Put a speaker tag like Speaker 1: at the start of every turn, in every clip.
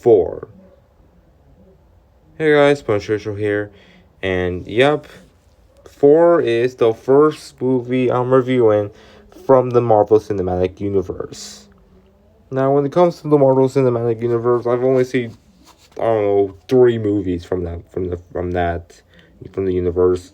Speaker 1: 4. Hey guys, Punctual here, and yep, 4 is the first movie I'm reviewing from the Marvel Cinematic Universe. Now, when it comes to the Marvel Cinematic Universe, I've only seen, I don't know, 3 movies from the universe.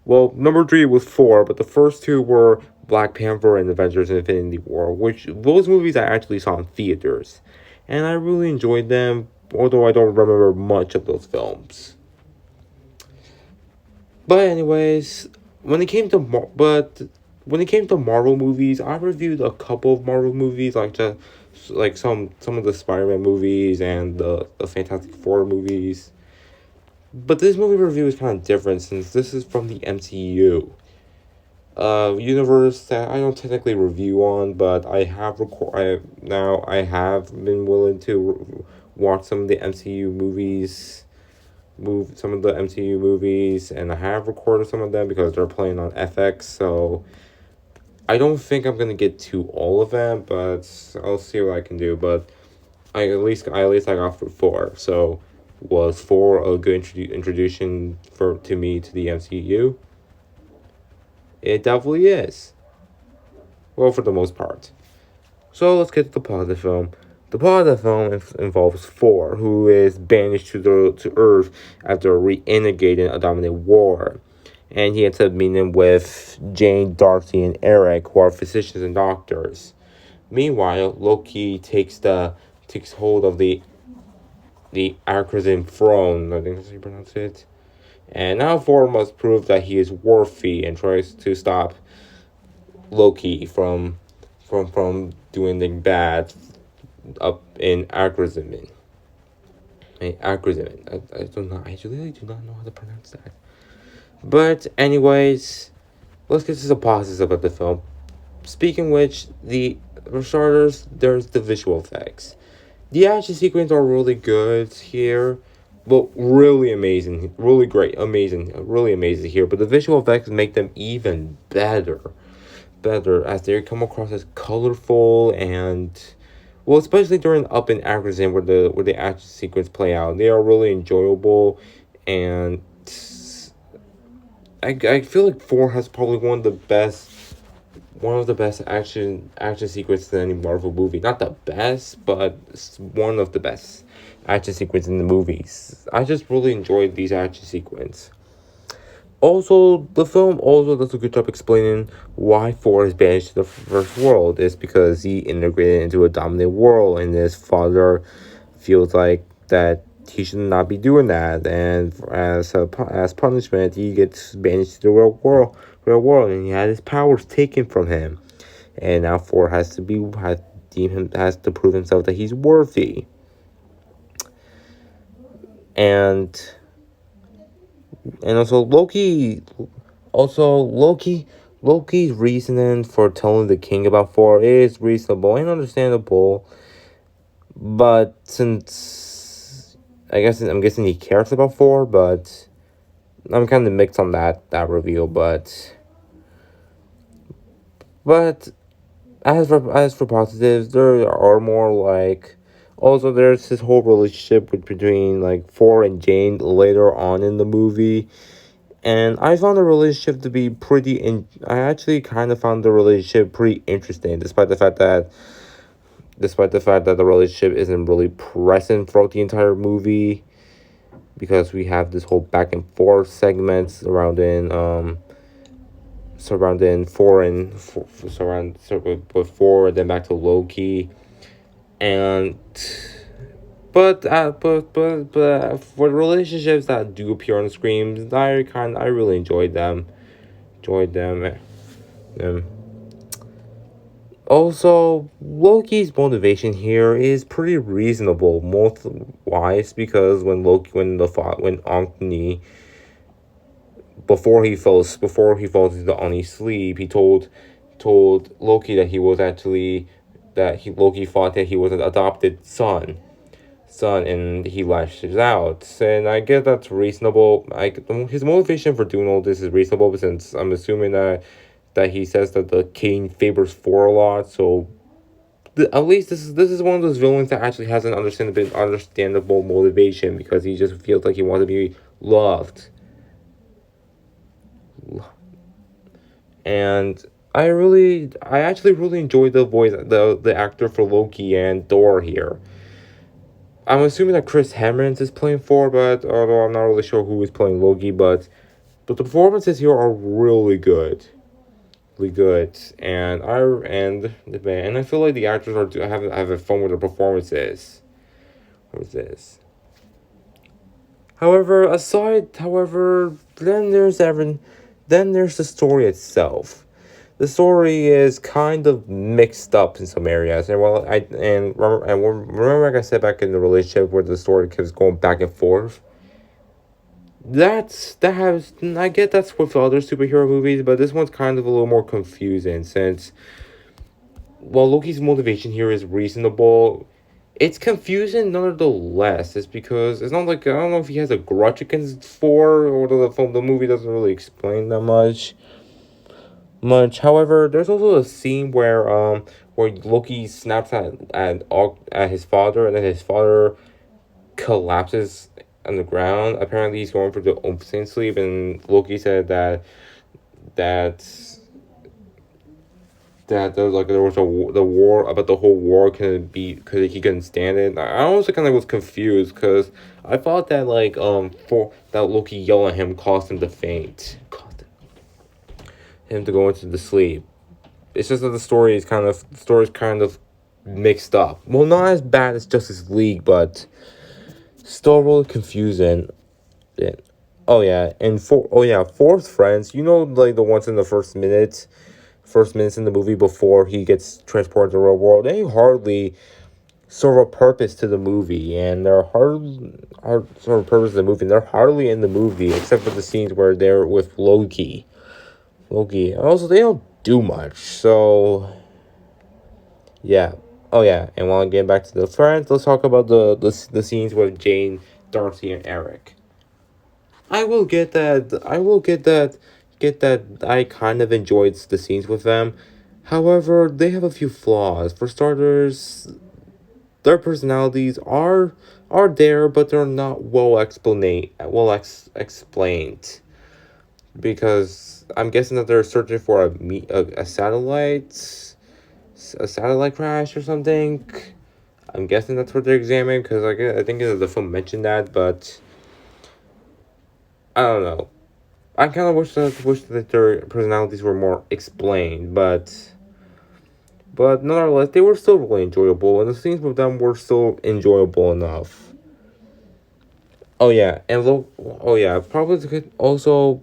Speaker 1: Well, number 3 was 4, but the first 2 were Black Panther and Avengers Infinity War, which those movies I actually saw in theaters. And I really enjoyed them, although I don't remember much of those films. But anyways, when it came to Marvel movies, I reviewed a couple of Marvel movies, like some of the Spider-Man movies and the Fantastic Four movies. But this movie review is kind of different since this is from the MCU universe that I don't technically review on, but I have been willing to watch some of the MCU movies, and I have recorded some of them because they're playing on FX. So I don't think I'm gonna get to all of them, but I'll see what I can do. But I got through 4. So was 4 a good introduction to me to the MCU? It definitely is. Well, for the most part. So let's get to the plot of the film. The plot of the film involves Thor, who is banished to Earth after re-integrating a dominant war. And he ends up meeting with Jane, Darcy, and Eric, who are physicians and doctors. Meanwhile, Loki takes hold of the Akrazin throne, I think that's how you pronounce it. And now Thor must prove that he is worthy and tries to stop Loki from doing anything bad up in Akrazin. I don't know. I really do not know how to pronounce that. But anyways, let's get to the positives about the film. Speaking which, for starters, there's the visual effects. The action sequences are really good here, but really amazing, really great, amazing, really amazing here. But the visual effects make them even better as they come across as colorful and, well, especially during Up in Akrazin where the action sequence play out. They are really enjoyable, and I feel like 4 has probably one of the best action sequences in any Marvel movie. Not the best, but one of the best action sequences in the movies. I just really enjoyed these action sequences. Also, the film also does a good job explaining why Thor is banished to the first world. It's because he integrated into a dominant world, and his father feels like that he should not be doing that, and as punishment, he gets banished to the real world, and he had his powers taken from him, and now Thor has to prove himself that he's worthy, and also Loki's reasoning for telling the king about Thor is reasonable and understandable, but since I'm guessing he cares about Thor, but I'm kind of mixed on that review, but as for positives, there are more like, also there's this whole relationship between like Thor and Jane later on in the movie, and I found the relationship to be I actually kind of found the relationship pretty interesting, despite the fact that the relationship isn't really present throughout the entire movie, because we have this whole back and forth segments surrounding with Thor and then back to Loki, and but for relationships that do appear on screens, I really enjoyed them. Um, Also, Loki's motivation here is pretty reasonable, most wise, because when Agni, before he falls into Agni's sleep, he told Loki that Loki thought that he was an adopted son, and he lashes out, and I guess that's reasonable. His motivation for doing all this is reasonable, since I'm assuming that he says that the king favors Thor a lot, so At least this is one of those villains that actually has an understandable motivation because he just feels like he wants to be loved. And I actually really enjoyed the actor for Loki and Thor here. I'm assuming that Chris Hemsworth is playing Thor, but although I'm not really sure who is playing Loki, but the performances here are really good, and I feel like the actors are having fun with their performances. What is this? However, then there's the story itself. The story is kind of mixed up in some areas, and remember, like I said back in the relationship where the story keeps going back and forth. I get that's with other superhero movies, but this one's kind of a little more confusing since while Loki's motivation here is reasonable, it's confusing nonetheless. It's because it's not like I don't know if he has a grudge against Thor or the movie doesn't really explain that much. However, there's also a scene where Loki snaps at his father and then his father collapses on the ground. Apparently, he's going for the insane sleep, and Loki said that there was the war about the whole war couldn't be because he couldn't stand it. I also kind of was confused because I thought that for that Loki yelling at him caused him to faint, caused him to go into the sleep. It's just that the story's kind of mixed up. Well, not as bad as Justice League, but still really confusing. Yeah. Oh yeah, fourth friends. You know, like the ones in the first minutes in the movie before he gets transported to the real world. They hardly serve a purpose to the movie, and they're hard serve a purpose to the movie. And they're hardly in the movie except for the scenes where they're with Loki. And also they don't do much. So yeah. Oh yeah, and while I'm getting back to the friends, let's talk about the scenes with Jane, Darcy, and Eric. I will get that. I will get that. Get that. I kind of enjoyed the scenes with them. However, they have a few flaws. For starters, their personalities are there, but they're not explained. Because I'm guessing that they're searching for a satellite crash or something. I'm guessing that's what they're examining because I think the film mentioned that, but I don't know. I kind of wish that their personalities were more explained, but nonetheless, they were still really enjoyable, and the scenes with them were still enjoyable enough. Oh yeah, probably also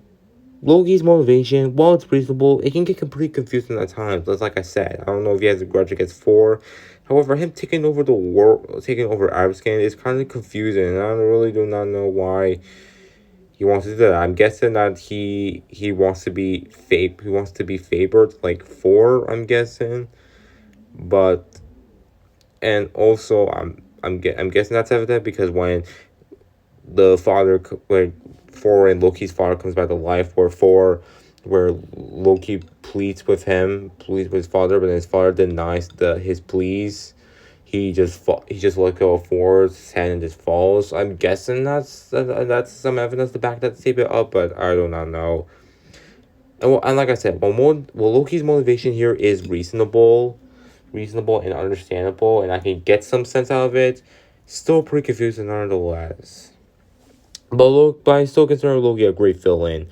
Speaker 1: Loki's motivation. While it's reasonable, it can get pretty confusing at times. Just like I said, I don't know if he has a grudge against Thor. However, him taking over the world, taking over Arabscan is kind of confusing, and I really do not know why he wants to do that. I'm guessing that he wants to be favored like Thor. I'm guessing, but and also I'm guessing that's evident because when Thor and Loki's father comes back to life, where Loki pleads with his father, but his father denies his pleas. He just let go of Thor's hand and just falls. I'm guessing that's some evidence to back that statement up, but I do not know. And like I said, Loki's motivation here is reasonable and understandable, and I can get some sense out of it. Still pretty confusing nonetheless. But I still consider Loki a great villain,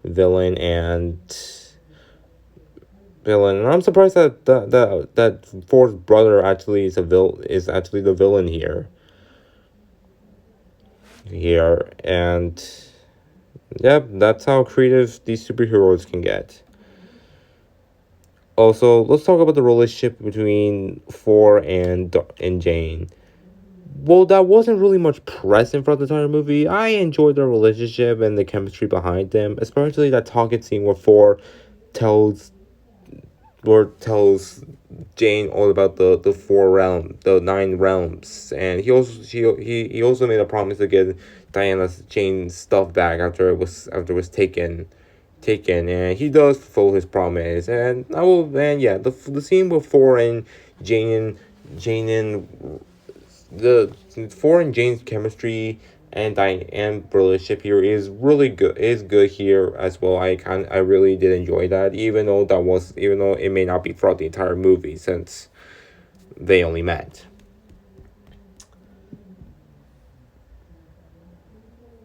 Speaker 1: and and I'm surprised that Thor's brother actually is actually the villain here, and yep, that's how creative these superheroes can get. Also, let's talk about the relationship between Thor and Jane. Well, that wasn't really much present for the entire movie. I enjoyed their relationship and the chemistry behind them, especially that talking scene where tells tells Jane all about the 9 realms, and he also made a promise to get Diana's Jane's stuff back after it was taken, and he does fulfill his promise. And I will, and yeah, the scene with Thor and Jane and the Thor and Jane's chemistry and Diane relationship here is really good. Is good here as well. I really did enjoy that, even though it may not be throughout the entire movie since they only met.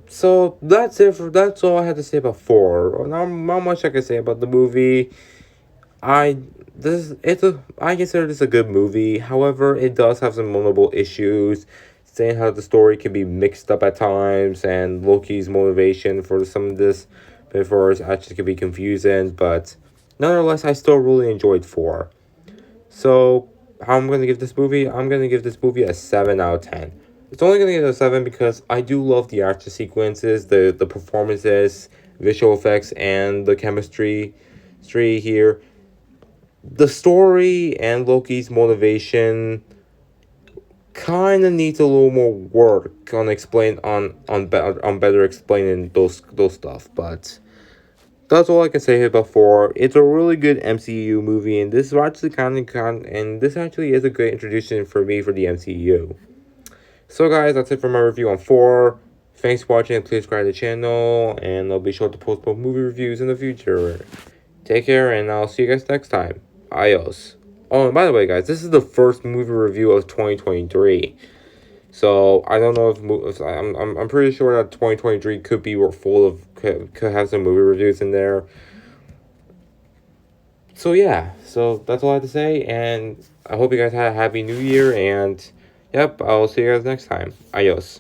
Speaker 1: So that's all I had to say about four. Not much I can say about the movie. I I consider this a good movie. However, it does have some notable issues, saying how the story can be mixed up at times, and Loki's motivation for some of this before it actually can be confusing. But nonetheless, I still really enjoyed four. So how I'm gonna give this movie? I'm gonna give this movie a 7 out of 10. It's only gonna get a 7 because I do love the action sequences, the performances, visual effects, and the chemistry here. The story and Loki's motivation kind of needs a little more work on on better explaining those stuff, but that's all I can say about four. It's a really good MCU movie, and this actually is a good introduction for me for the MCU. So guys, that's it for my review on four. Thanks for watching. Please subscribe to the channel, and I'll be sure to post more movie reviews in the future. Take care, and I'll see you guys next time. Adios. Oh, and by the way, guys, this is the first movie review of 2023. So I don't know if I'm pretty sure that 2023 could be full of could have some movie reviews in there. So yeah, so that's all I have to say, and I hope you guys had a happy new year, and yep, I'll see you guys next time. Adios.